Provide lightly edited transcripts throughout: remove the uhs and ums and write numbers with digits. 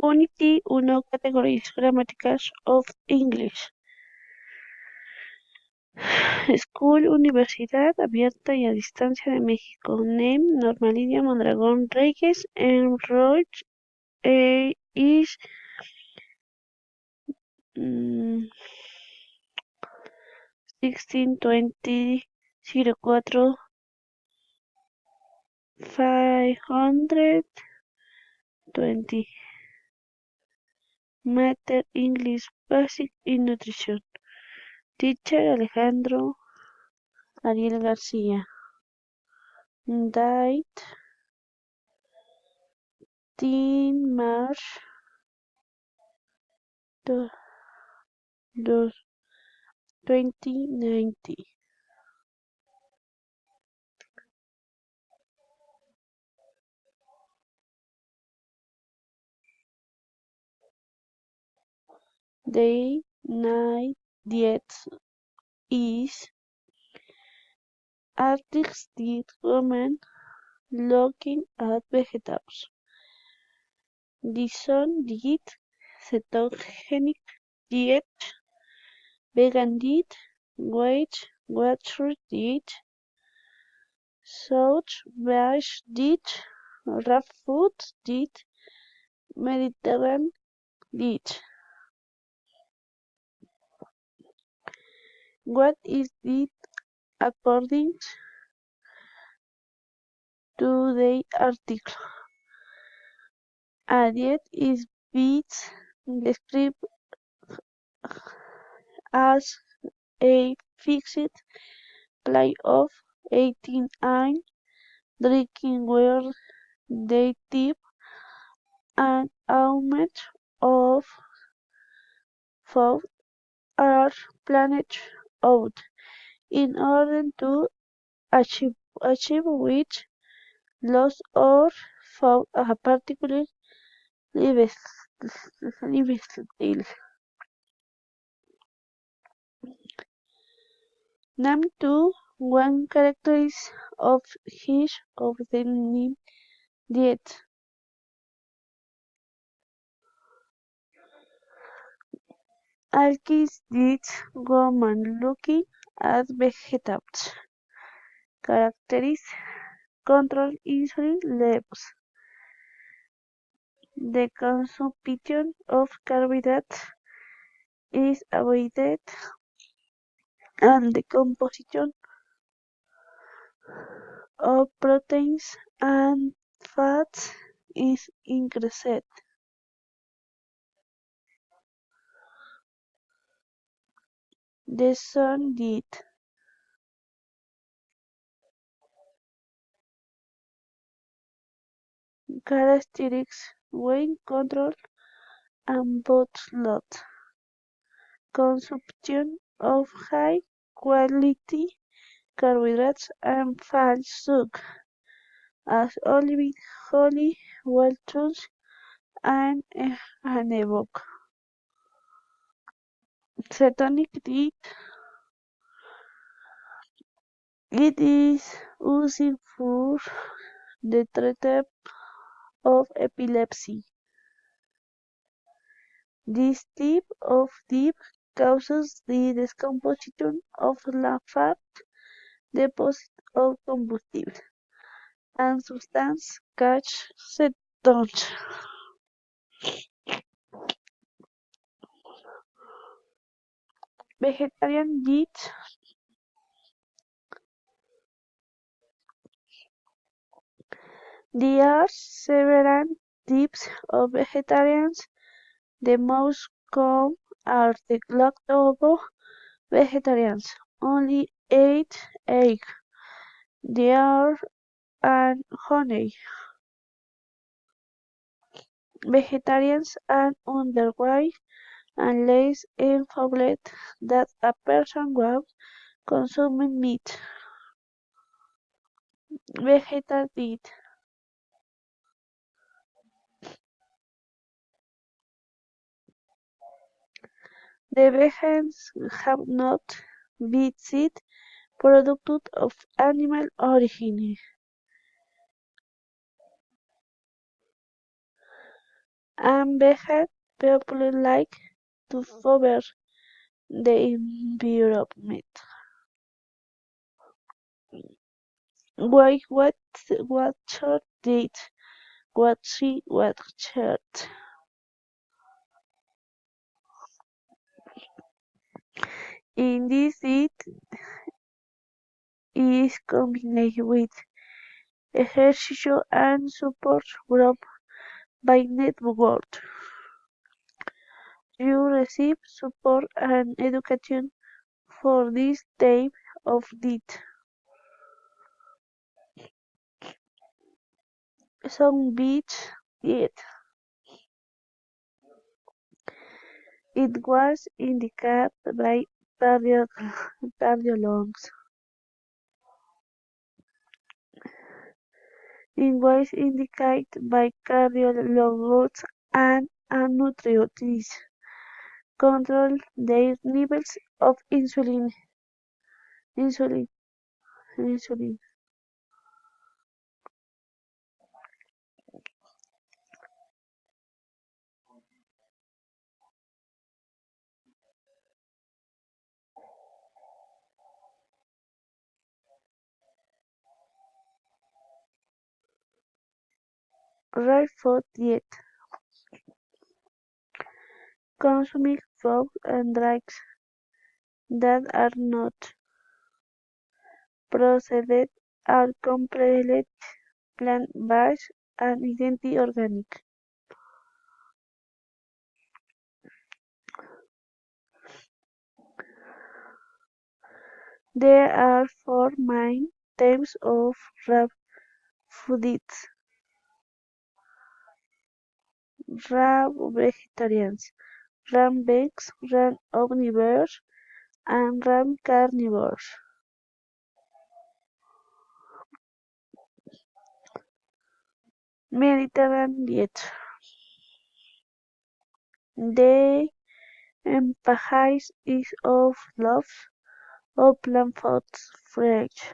Unity 1 Categories Gramáticas of English. School, Universidad Abierta y a Distancia de México. Name, Norma Lidia Mondragón Reyes. Enrolled is 1620 04 520. Matter English Basic in Nutrition. Teacher Alejandro Ariel García. Date 10 March 2090. Day, night, diet is artists did women looking at vegetables. The sun did ketogenic diet, vegan diet, Weight Watchers diet, South Beach diet, raw food diet, Mediterranean diet. What is it according to the article? A diet is best described as a fixed play of eating and drinking where they tip an amount of food are planned out in order to achieve weight loss or for a particular lifestyle. Name 2 one characteristic of each of the named diet. Alkis did woman looking at vegetables. Characteristics control insulin levels. The consumption of carbohydrates is avoided and the composition of proteins and fats is increased. The sun did characteristics weight control and body load. Consumption of high quality carbohydrates and fat sugar as olive oil, walnuts, and anaerobic. Cetonic diet. It is used for the treatment of epilepsy. This type of diet causes the decomposition of fat deposits of combustible and substances called cetones. Vegetarian diet. There are several types of vegetarians. The most common are the lacto-vegetarians, only eat egg, dairy, and honey. Vegetarians are underweight and less informed than a person who consumes meat. Vegetal diet. The vegans have not visited products of animal origin. and behave people like to favor the environment. Why what shirt did what she what shirt? In this it is combined with exercise and support group by network. You receive support and education for this type of need. Some beach it. It was indicated by cardio- cardiologists. It was indicated by cardiologists and nutritionists control their levels of insulin, insulin. Right food diet, consuming food and drinks that are not processed are completely plant-based and identity organic. There are four main types of raw foodies: raw vegetarians, raw vegans, raw omnivores, and raw carnivores. Mediterranean diet. The emphasis is of love of plant foods, fresh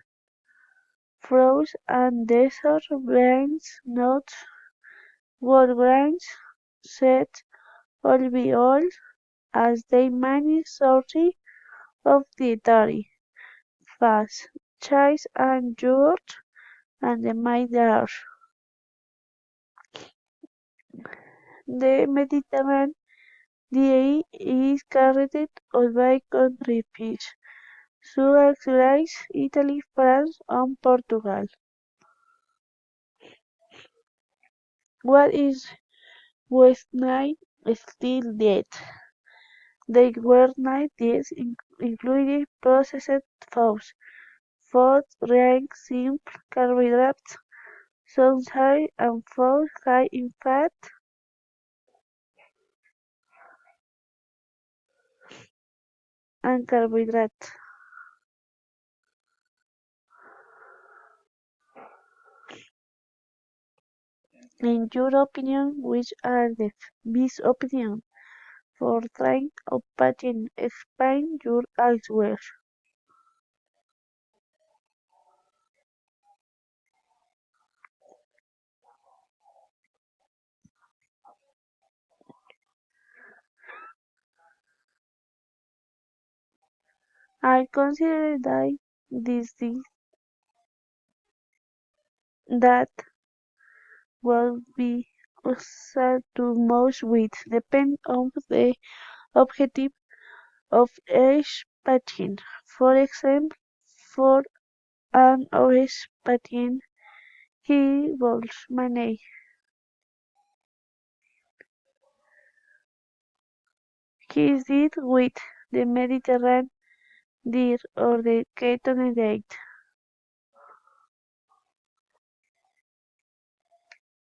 fruits and dessert, grains, nuts, whole grains, seeds, olive oil as the main source of dietary fats, cheese and yogurt and the main diet. The Mediterranean diet is carried out by countries such as Greece, Italy, France and Portugal. What is Western style diet? The Western diet includes processed foods, food rich simple carbohydrates, some high and food high in fat and carbohydrates. In your opinion, which are the best options for trying or patching Explain your answer. I consider that this thing that will be used to most with depend on the objective of each patient. For example, for an obese patient, he will manage his diet with the Mediterranean diet or the ketone diet.